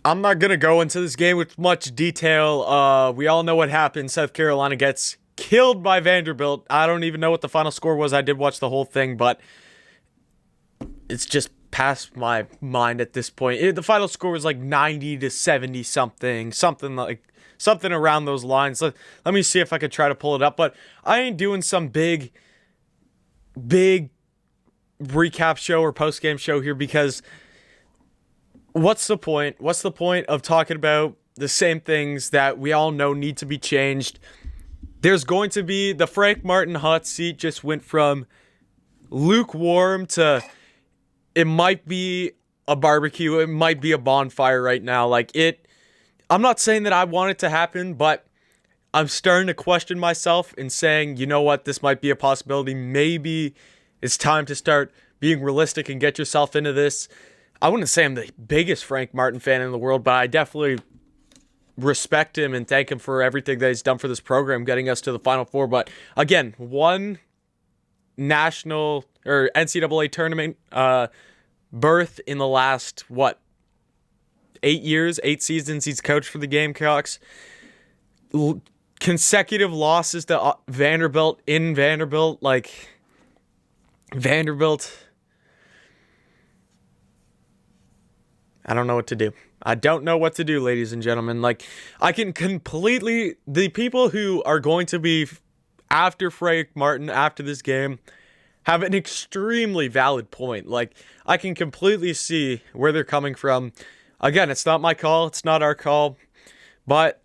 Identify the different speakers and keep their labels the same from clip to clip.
Speaker 1: I'm not going to go into this game with much detail. We all know what happened. South Carolina gets killed by Vanderbilt. I don't even know what the final score was. I did watch the whole thing, but it's just past my mind at this point. The final score was like 90 to 70 something around those lines. Let me see if I could try to pull it up, but I ain't doing some big recap show or post-game show here because what's the point? What's the point of talking about the same things that we all know need to be changed? There's going to be the Frank Martin hot seat just went from lukewarm to it might be a barbecue, it might be a bonfire right now. I'm not saying that I want it to happen, but I'm starting to question myself and saying, you know what, this might be a possibility. Maybe it's time to start being realistic and get yourself into this. I wouldn't say I'm the biggest Frank Martin fan in the world, but I definitely respect him and thank him for everything that he's done for this program, getting us to the Final Four. But again, one national or NCAA tournament berth in the last, 8 seasons he's coached for the Gamecocks. Consecutive losses to Vanderbilt in Vanderbilt. Vanderbilt, I don't know what to do. I don't know what to do, ladies and gentlemen. I can completely... The people who are going to be after Frank Martin, after this game, have an extremely valid point. I can completely see where they're coming from. Again, it's not my call. It's not our call. But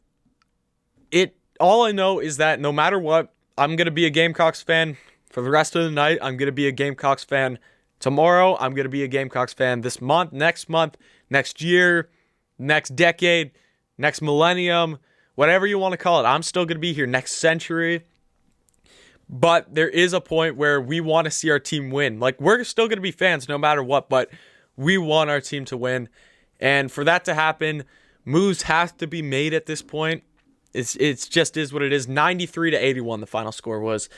Speaker 1: all I know is that no matter what, I'm going to be a Gamecocks fan for the rest of the night. I'm going to be a Gamecocks fan tomorrow. I'm going to be a Gamecocks fan this month, next year, next decade, next millennium, whatever you want to call it. I'm still going to be here next century. But there is a point where we want to see our team win. We're still going to be fans no matter what, but we want our team to win. And for that to happen, moves have to be made at this point. It's just is what it is. 93 to 81 the final score was.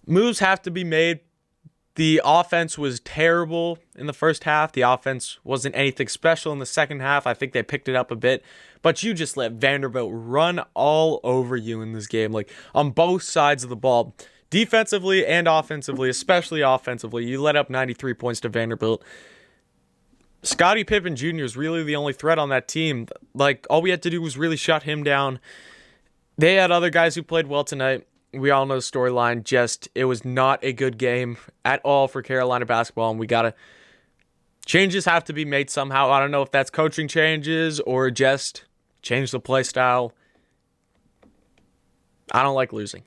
Speaker 1: Moves have to be made. The offense was terrible in the first half. The offense wasn't anything special in the second half. I think they picked it up a bit. But you just let Vanderbilt run all over you in this game, on both sides of the ball. Defensively and offensively, especially offensively, you let up 93 points to Vanderbilt. Scottie Pippen Jr. is really the only threat on that team. All we had to do was really shut him down. They had other guys who played well tonight. We all know the storyline. It was not a good game at all for Carolina basketball, and changes have to be made somehow. I don't know if that's coaching changes or just change the play style. I don't like losing.